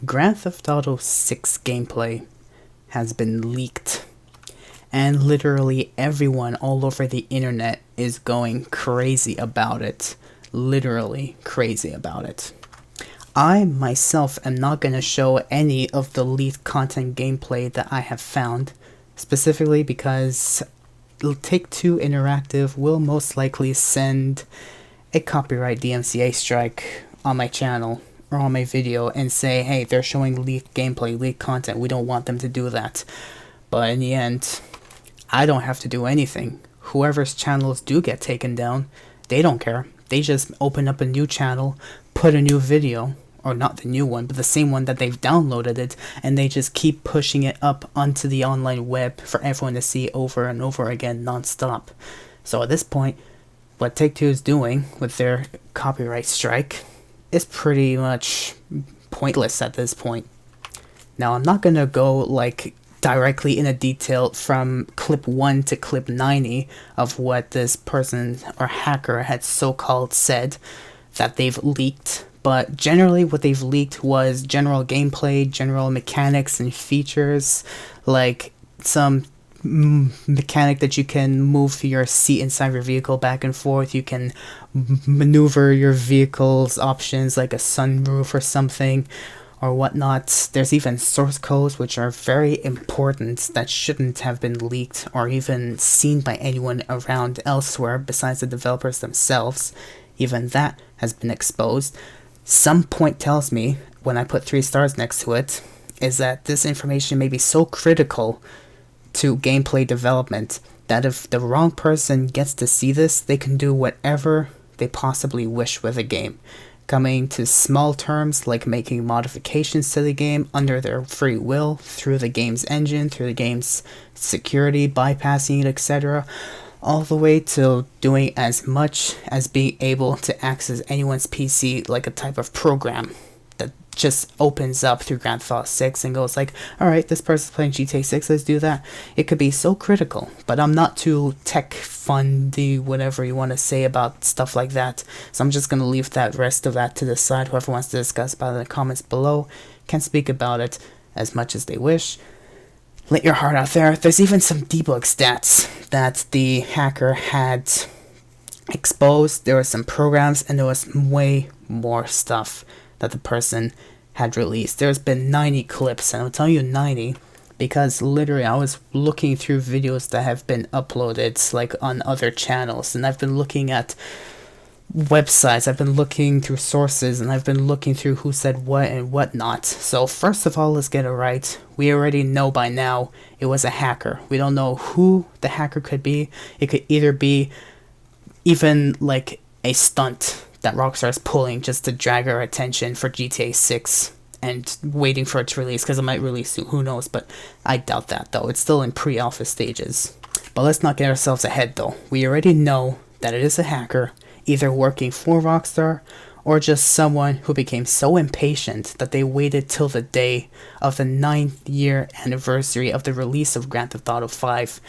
Grand Theft Auto 6 gameplay has been leaked, and literally everyone all over the internet is going crazy about it. Literally crazy about it. I myself am not going to show any of the leaked content gameplay that I have found, specifically because Take-Two Interactive will most likely send a copyright DMCA strike on my channel or on my video and say, hey, they're showing leaked gameplay, leaked content, we don't want them to do that. But in the end, I don't have to do anything. Whoever's channels do get taken down, they don't care. They just open up a new channel, put a new video, or not the new one, but the same one that they've downloaded it, and they just keep pushing it up onto the online web for everyone to see over and over again non-stop. So at this point, what Take-Two is doing with their copyright strike is pretty much pointless at this point. Now, I'm not gonna go directly in a detail from clip 1 to clip 90 of what this person or hacker had so-called said that they've leaked, but generally what they've leaked was general gameplay, general mechanics and features, like some mechanic that you can move your seat inside your vehicle back and forth. You can maneuver your vehicle's options like a sunroof or something or whatnot. There's even source codes which are very important that shouldn't have been leaked or even seen by anyone around elsewhere besides the developers themselves. Even that has been exposed. Some point tells me, when I put 3 stars next to it, is that this information may be so critical to gameplay development that if the wrong person gets to see this, they can do whatever they possibly wish with a game. Coming to small terms like making modifications to the game under their free will, through the game's engine, through the game's security, bypassing it, etc., all the way to doing as much as being able to access anyone's PC like a type of program that just opens up through Grand Theft Auto 6 and goes like, alright, this person's playing GTA 6, let's do that. It could be so critical, but I'm not too tech-fundy, whatever you want to say about stuff like that, so I'm just going to leave that rest of that to the side. Whoever wants to discuss about it in the comments below can speak about it as much as they wish. Let your heart out there. There's even some debug stats that the hacker had exposed. There were some programs and there was way more stuff that the person had released. There's been 90 clips, and I'll tell you 90 because literally I was looking through videos that have been uploaded like on other channels, and I've been looking at websites, I've been looking through sources, and I've been looking through who said what and whatnot. So first of all, let's get it right. We already know by now it was a hacker. We don't know who the hacker could be. It could either be even like a stunt that Rockstar is pulling just to drag our attention for GTA 6 and waiting for its release, because it might release soon, who knows, but I doubt that though. It's still in pre-alpha stages. But let's not get ourselves ahead though. We already know that it is a hacker, either working for Rockstar or just someone who became so impatient that they waited till the day of the 9th year anniversary of the release of Grand Theft Auto 5,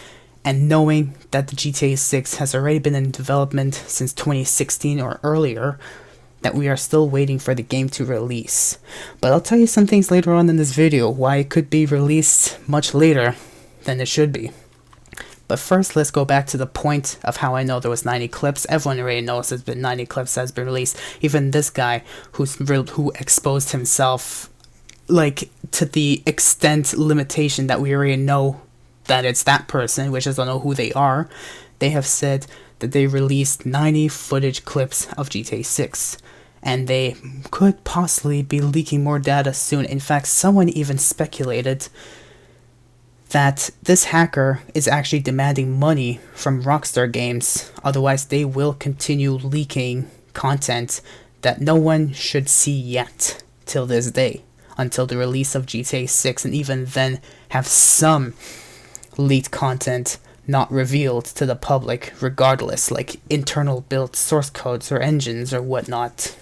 and knowing that the GTA 6 has already been in development since 2016 or earlier, that we are still waiting for the game to release. But I'll tell you some things later on in this video why it could be released much later than it should be. But first, let's go back to the point of how I know there was 90 clips. Everyone already knows there's been 90 clips that has been released. Even this guy who exposed himself like to the extent limitation that we already know that it's that person, which I don't know who they are. They have said that they released 90 footage clips of GTA 6. And they could possibly be leaking more data soon. In fact, someone even speculated that this hacker is actually demanding money from Rockstar Games, otherwise they will continue leaking content that no one should see yet till this day, until the release of GTA 6, and even then have some leaked content not revealed to the public regardless, like internal built source codes or engines or whatnot.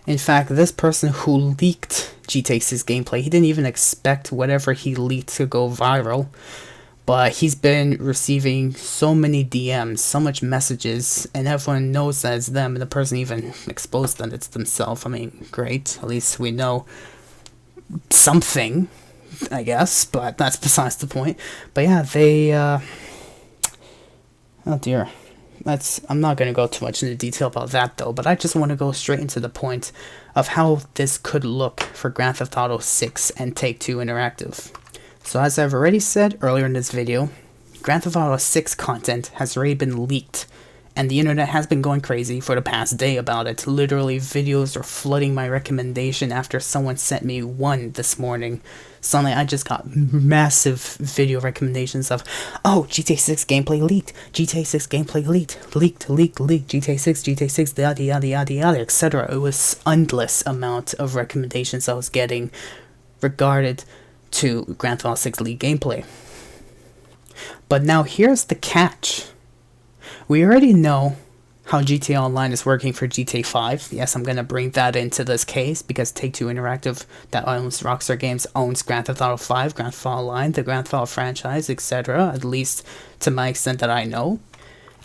In fact, this person who leaked GTA 6 gameplay, he didn't even expect whatever he leaked to go viral, but he's been receiving so many DMs, so much messages, and everyone knows that it's them, and the person even exposed that it's themselves. I mean, great, at least we know something, I guess, but that's besides the point. But yeah, they, oh dear. I'm not going to go too much into detail about that though, but I just want to go straight into the point of how this could look for Grand Theft Auto 6 and Take-Two Interactive. So as I've already said earlier in this video, Grand Theft Auto 6 content has already been leaked, and the internet has been going crazy for the past day about it. Literally, videos are flooding my recommendation after someone sent me one this morning. Suddenly, I just got massive video recommendations of, oh, GTA 6 gameplay leaked, GTA 6 gameplay leaked, GTA 6, yada yada yada yada, etc. It was endless amount of recommendations I was getting regarded to Grand Theft Auto 6 leaked gameplay. But now here's the catch. We already know how GTA Online is working for GTA 5. Yes, I'm going to bring that into this case because Take-Two Interactive, that owns Rockstar Games, owns Grand Theft Auto 5, Grand Theft Auto Online, the Grand Theft Auto franchise, etc., at least to my extent that I know.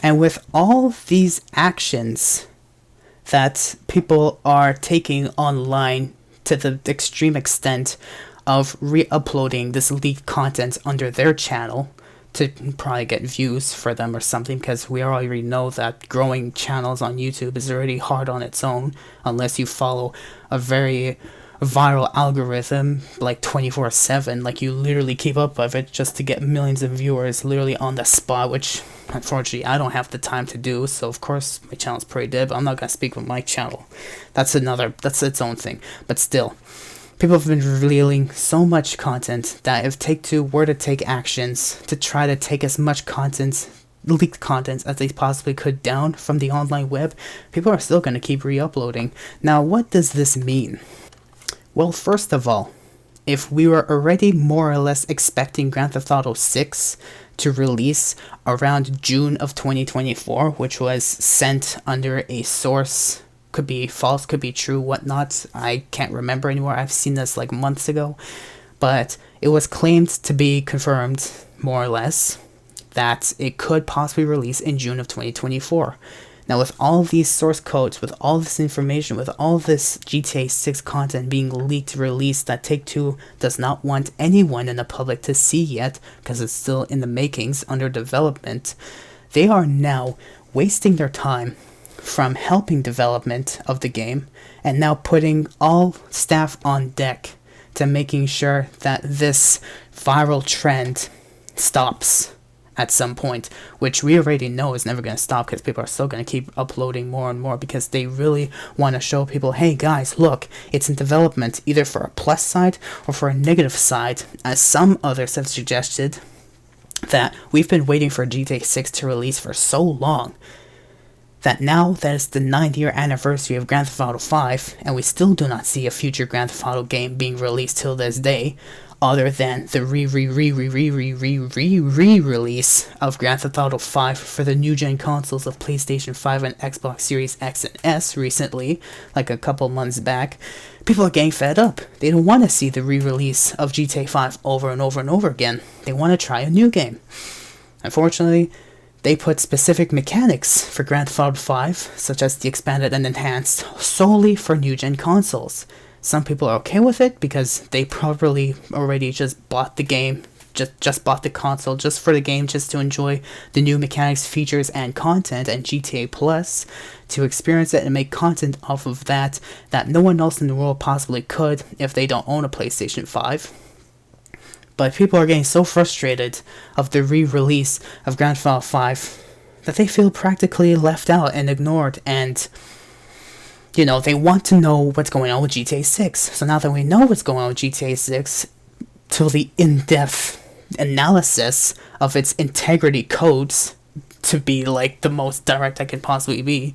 And with all these actions that people are taking online to the extreme extent of re-uploading this leaked content under their channel, to probably get views for them or something, because we already know that growing channels on YouTube is already hard on its own unless you follow a very viral algorithm like 24/7, like you literally keep up with it just to get millions of viewers literally on the spot, which unfortunately I don't have the time to do. So of course my channel's pretty dead, but I'm not gonna speak with my channel. That's its own thing. But still, people have been revealing so much content that if Take-Two were to take actions to try to take as much content, leaked content, as they possibly could down from the online web, people are still going to keep re-uploading. Now, what does this mean? Well, first of all, if we were already more or less expecting Grand Theft Auto 6 to release around June of 2024, which was sent under a source, could be false, could be true, whatnot, I can't remember anymore, I've seen this like months ago, but it was claimed to be confirmed, more or less, that it could possibly release in June of 2024. Now with all these source codes, with all this information, with all this GTA 6 content being leaked, released, that Take-Two does not want anyone in the public to see yet, because it's still in the makings, under development, they are now wasting their time from helping development of the game and now putting all staff on deck to making sure that this viral trend stops at some point, which we already know is never going to stop because people are still going to keep uploading more and more because they really want to show people, hey guys, look, it's in development, either for a plus side or for a negative side, as some others have suggested that we've been waiting for GTA 6 to release for so long that now that it's the 9th-year anniversary of Grand Theft Auto 5, and we still do not see a future Grand Theft Auto game being released till this day, other than the re-release of Grand Theft Auto 5 for the new-gen consoles of PlayStation 5 and Xbox Series X and S recently, like a couple months back, people are getting fed up. They don't want to see the re-release of GTA 5 over and over and over again. They want to try a new game. Unfortunately, they put specific mechanics for Grand Theft Auto 5, such as the expanded and enhanced, solely for new-gen consoles. Some people are okay with it because they probably already just bought the game, just bought the console just for the game, just to enjoy the new mechanics, features, and content, and GTA Plus, to experience it and make content off of that no one else in the world possibly could if they don't own a PlayStation 5. But people are getting so frustrated of the re-release of Grand Theft Auto 5 that they feel practically left out and ignored, and they want to know what's going on with GTA 6. So now that we know what's going on with GTA 6, to the in-depth analysis of its integrity codes, to be like the most direct I can possibly be,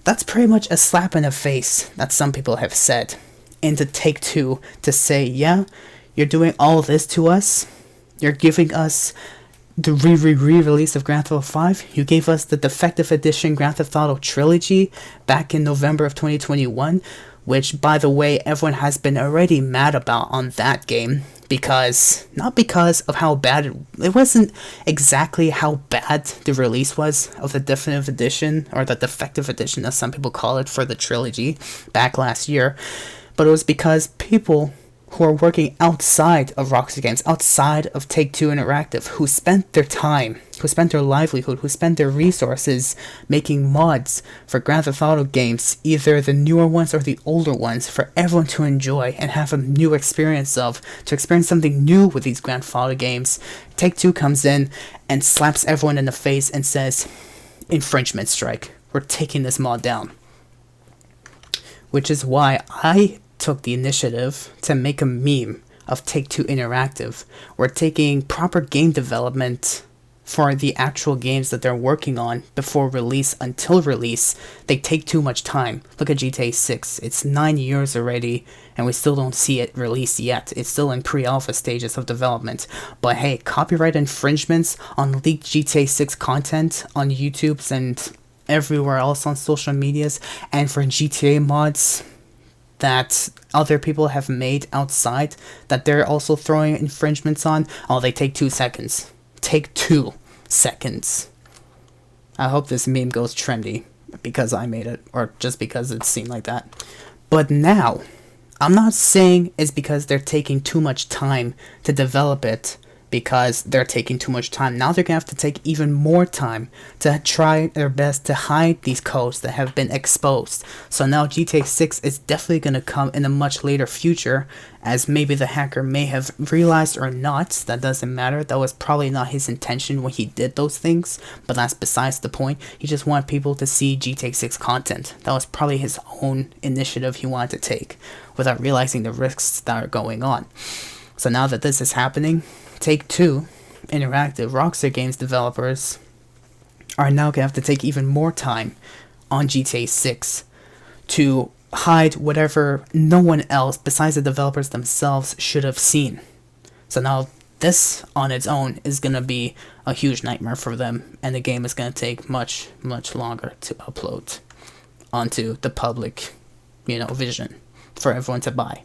that's pretty much a slap in the face that some people have said into Take-Two to say, yeah, you're doing all this to us, you're giving us the re-release of Grand Theft Auto 5, you gave us the Definitive Edition Grand Theft Auto Trilogy back in November of 2021, which, by the way, everyone has been already mad about on that game, not because of how bad it wasn't exactly how bad the release was of the Definitive Edition, or the Defective Edition as some people call it, for the trilogy back last year, but it was because people who are working outside of Rockstar Games, outside of Take-Two Interactive, who spent their time, who spent their livelihood, who spent their resources making mods for Grand Theft Auto games, either the newer ones or the older ones, for everyone to enjoy and have a new experience of, to experience something new with these Grand Theft Auto games. Take-Two comes in and slaps everyone in the face and says, infringement strike. We're taking this mod down. Which is why I took the initiative to make a meme of Take-Two Interactive. We're taking proper game development for the actual games that they're working on before release until release. They take too much time. Look at GTA 6. It's 9 years already, and we still don't see it released yet. It's still in pre-alpha stages of development. But hey, copyright infringements on leaked GTA 6 content on YouTube's and everywhere else on social medias, and for GTA mods that other people have made outside that they're also throwing infringements on, oh, they take 2 seconds. Take 2 seconds. I hope this meme goes trendy because I made it, or just because it seemed like that. But now, I'm not saying it's because they're taking too much time to develop it, because they're taking too much time. Now they're gonna have to take even more time to try their best to hide these codes that have been exposed. So now GTA 6 is definitely gonna come in a much later future, as maybe the hacker may have realized or not. That doesn't matter. That was probably not his intention when he did those things, but that's besides the point. He just wanted people to see GTA 6 content. That was probably his own initiative he wanted to take, without realizing the risks that are going on. So now that this is happening, Take-Two Interactive, Rockstar Games developers, are now going to have to take even more time on GTA 6 to hide whatever no one else besides the developers themselves should have seen. So now this on its own is going to be a huge nightmare for them, and the game is going to take much, much longer to upload onto the public, vision for everyone to buy.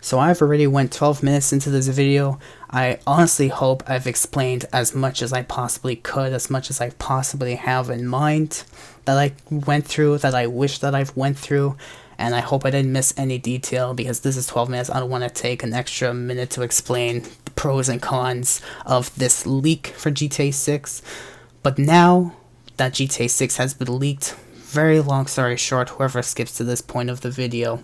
So I've already went 12 minutes into this video. I honestly hope I've explained as much as I possibly could, as much as I possibly have in mind that I went through, that I wish that I've went through, and I hope I didn't miss any detail, because this is 12 minutes. I don't want to take an extra minute to explain the pros and cons of this leak for GTA 6. But now that GTA 6 has been leaked, very long story short, whoever skips to this point of the video,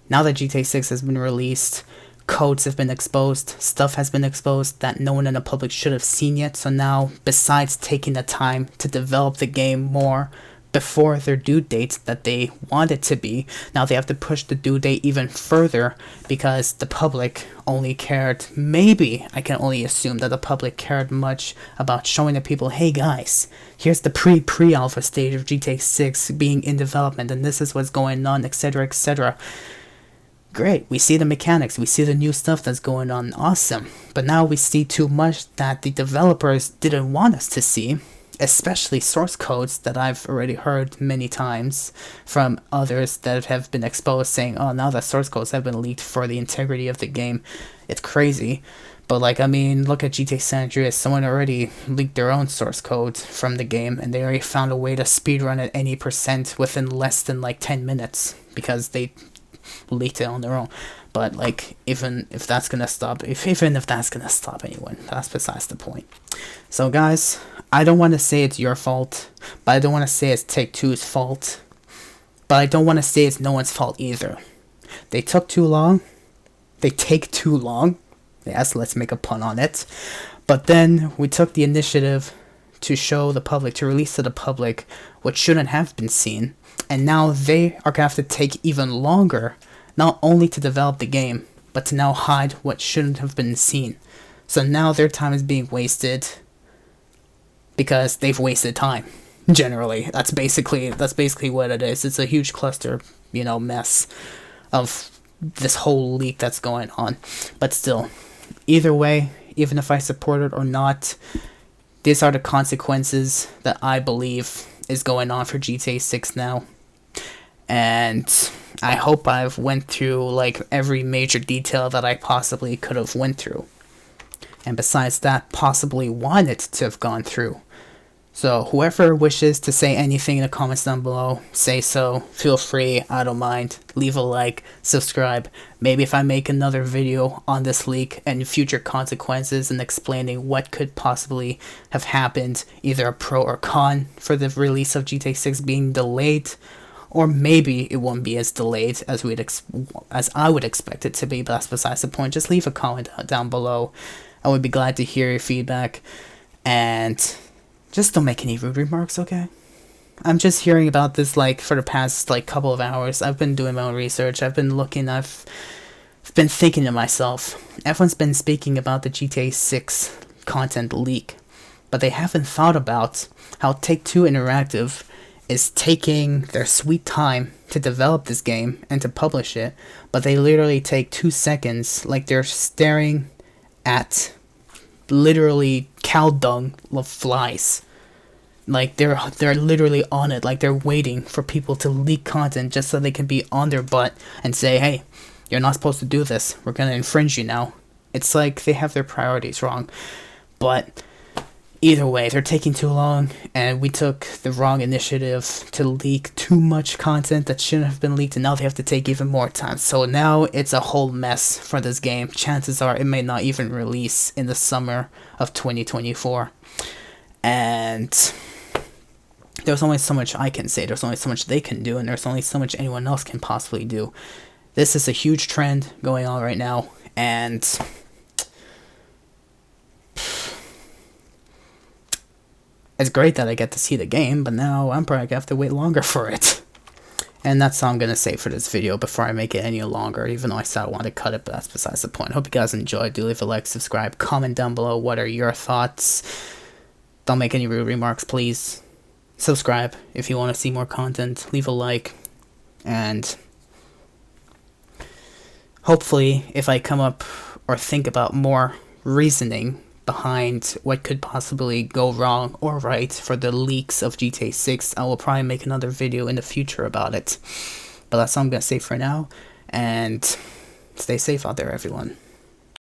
now that GTA 6 has been released, codes have been exposed, stuff has been exposed that no one in the public should have seen yet. So now, besides taking the time to develop the game more before their due date that they want it to be, now they have to push the due date even further, because the public only cared, maybe, I can only assume that the public cared much about showing the people, hey guys, here's the pre-alpha stage of GTA 6 being in development, and this is what's going on, etc, etc. Great, we see the mechanics, we see the new stuff that's going on, awesome. But now we see too much that the developers didn't want us to see, especially source codes that I've already heard many times from others that have been exposed, saying, oh, now that source codes have been leaked for the integrity of the game. It's crazy. But look at GTA San Andreas. Someone already leaked their own source code from the game, and they already found a way to speedrun at any percent within less than 10 minutes, because they leaked it on their own. But even if that's gonna stop anyone, that's besides the point. So guys, I don't want to say it's your fault, but I don't want to say it's Take-Two's fault, but I don't want to say it's no one's fault either. They took too long. They take too long. Yes, let's make a pun on it. But then we took the initiative to show the public, to release to the public what shouldn't have been seen. And now they are going to have to take even longer, not only to develop the game, but to now hide what shouldn't have been seen. So now their time is being wasted because they've wasted time. Generally, that's basically what it is. It's a huge cluster, mess of this whole leak that's going on. But still, either way, even if I support it or not, these are the consequences that I believe is going on for GTA 6 now. And I hope I've went through every major detail that I possibly could have went through. And besides that, possibly wanted to have gone through. So whoever wishes to say anything in the comments down below, say so. Feel free, I don't mind. Leave a like, subscribe. Maybe if I make another video on this leak and future consequences and explaining what could possibly have happened, either a pro or con for the release of GTA 6 being delayed, or maybe it won't be as delayed as as I would expect it to be, but that's besides the point. Just leave a comment down below. I would be glad to hear your feedback, and just don't make any rude remarks, okay? I'm just hearing about this, like, for the past, like, couple of hours. I've been doing my own research. I've been looking. I've been thinking to myself. Everyone's been speaking about the GTA 6 content leak, but they haven't thought about how Take-Two Interactive is taking their sweet time to develop this game and to publish it, but they literally take 2 seconds, like they're staring at literally cow dung of flies. Like they're literally on it, like they're waiting for people to leak content just so they can be on their butt and say, hey, you're not supposed to do this, we're gonna infringe you now. It's like they have their priorities wrong. But either way, they're taking too long, and we took the wrong initiative to leak too much content that shouldn't have been leaked, and now they have to take even more time. So now it's a whole mess for this game. Chances are it may not even release in the summer of 2024. And there's only so much I can say, there's only so much they can do, and there's only so much anyone else can possibly do. This is a huge trend going on right now, and it's great that I get to see the game, but now I'm probably going to have to wait longer for it. And that's all I'm going to say for this video before I make it any longer, even though I said I want to cut it, but that's besides the point. Hope you guys enjoyed. Do leave a like, subscribe, comment down below what are your thoughts. Don't make any rude remarks, please. Subscribe if you want to see more content. Leave a like. And hopefully, if I come up or think about more reasoning behind what could possibly go wrong or right for the leaks of GTA 6, I will probably make another video in the future about it. But that's all I'm going to say for now, and stay safe out there, everyone.